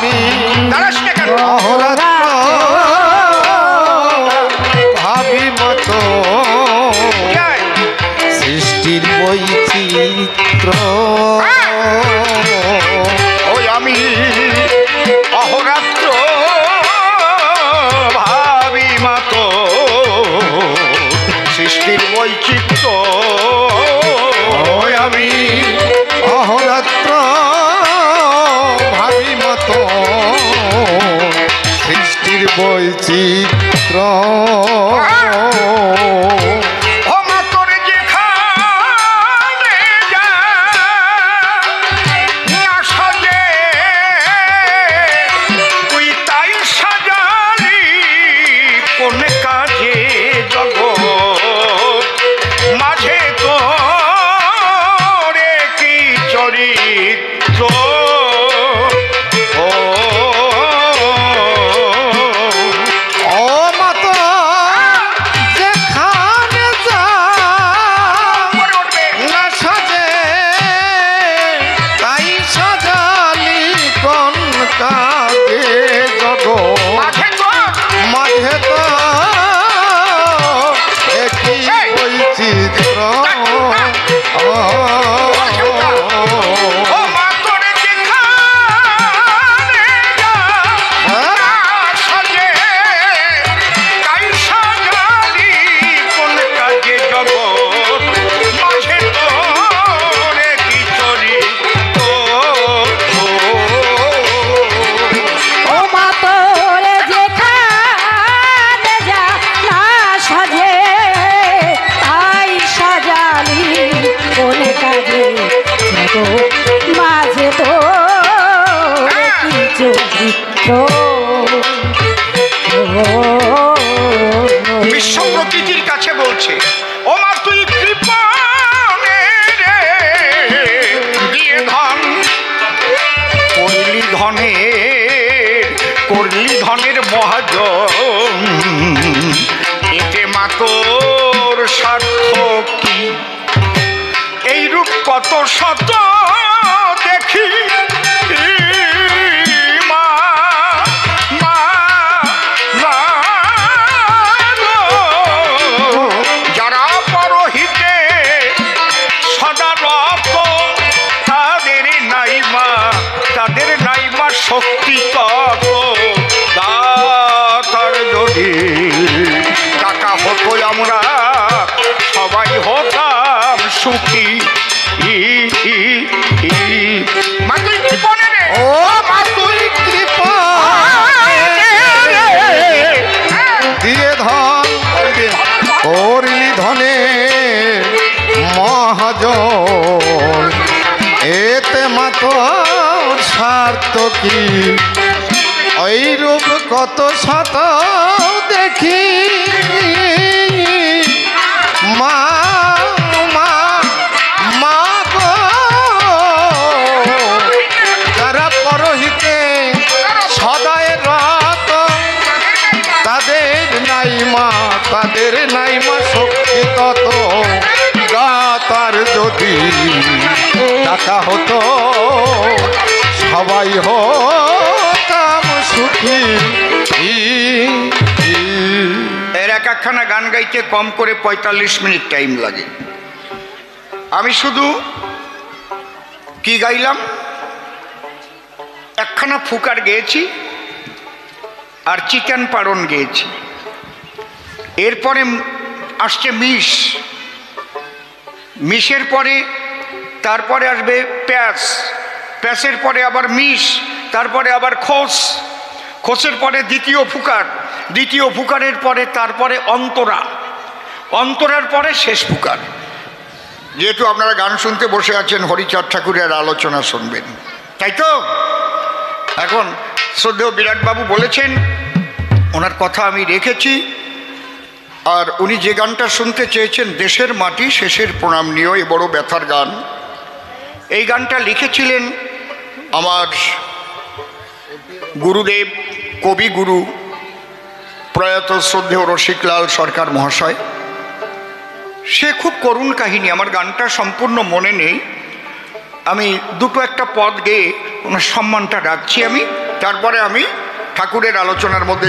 আমি দাঁড়াস না কেন? অহরাত্র ভাবি মতো সৃষ্টির বৈচিত্র। ওই আমি অহরাত্র ভাবি মাতো সৃষ্টির বৈচিত্র্য। ওই আমি অহরাত্র ভাবি মতো সৃষ্টির বৈচিত্র। মাঝে তো বিশ্ব প্রকৃতির কাছে বলছে, ও মা তুই কৃপা দিয়ে ধন করলি ধনের মহাজন, এতে মা তোর সার্থক কি? এইরূপ কত শত দেখি যারা পরহিতে সদা রত, তাদের নাইমা শক্তি তত। দাতার যদি টাকা হতো আমরা সবাই হতাম সুখী। মা তুই কৃপণে রে, ও মা তুই কৃপা দিয়ে ধন করলি ধনে মহাজন, এতে মাতো স্বার্থ কি? ওইরূপ কত শত দেখি মা যারা পরহিতে সদায় রত, তাদের নাইমা শক্তি তত। গাতার যদি টাকা হতো সবাই হতাম সুখী। এর এক একখানা গান গাইতে কম করে 45 মিনিট টাইম লাগে। আমি শুধু কি গাইলাম, একখানা ফুকার গেয়েছি আর চিকেন পাড়ন গেয়েছি। এরপরে আসছে মিশের পরে তারপরে আসবে প্যাসের পরে আবার তারপরে আবার খোসের পরে দ্বিতীয় ফুকারের পরে তারপরে অন্তরার পরে শেষ ফুকার। যেহেতু আপনারা গান শুনতে বসে আছেন, হরিচাঁদ ঠাকুরের আলোচনা শুনবেন, তাই তো? এখন শ্রদ্ধেয় বিরাটবাবু বলেছেন, ওনার কথা আমি রেখেছি। আর উনি যে গানটা শুনতে চেয়েছেন, দেশের মাটি শেষের প্রণাম নিয়েও, এ বড় ব্যথার গান। এই গানটা লিখেছিলেন আমার গুরুদেব, কবিগুরু প্রয়াত শ্রদ্ধেয় রসিকলাল সরকার মহাশয়। সে খুব করুণ কাহিনী। আমার গানটা সম্পূর্ণ মনে নেই, আমি দুটো একটা পদ গেয়ে ওনার সম্মানটা রাখছি। আমি তারপরে আমি ঠাকুরের আলোচনার মধ্যে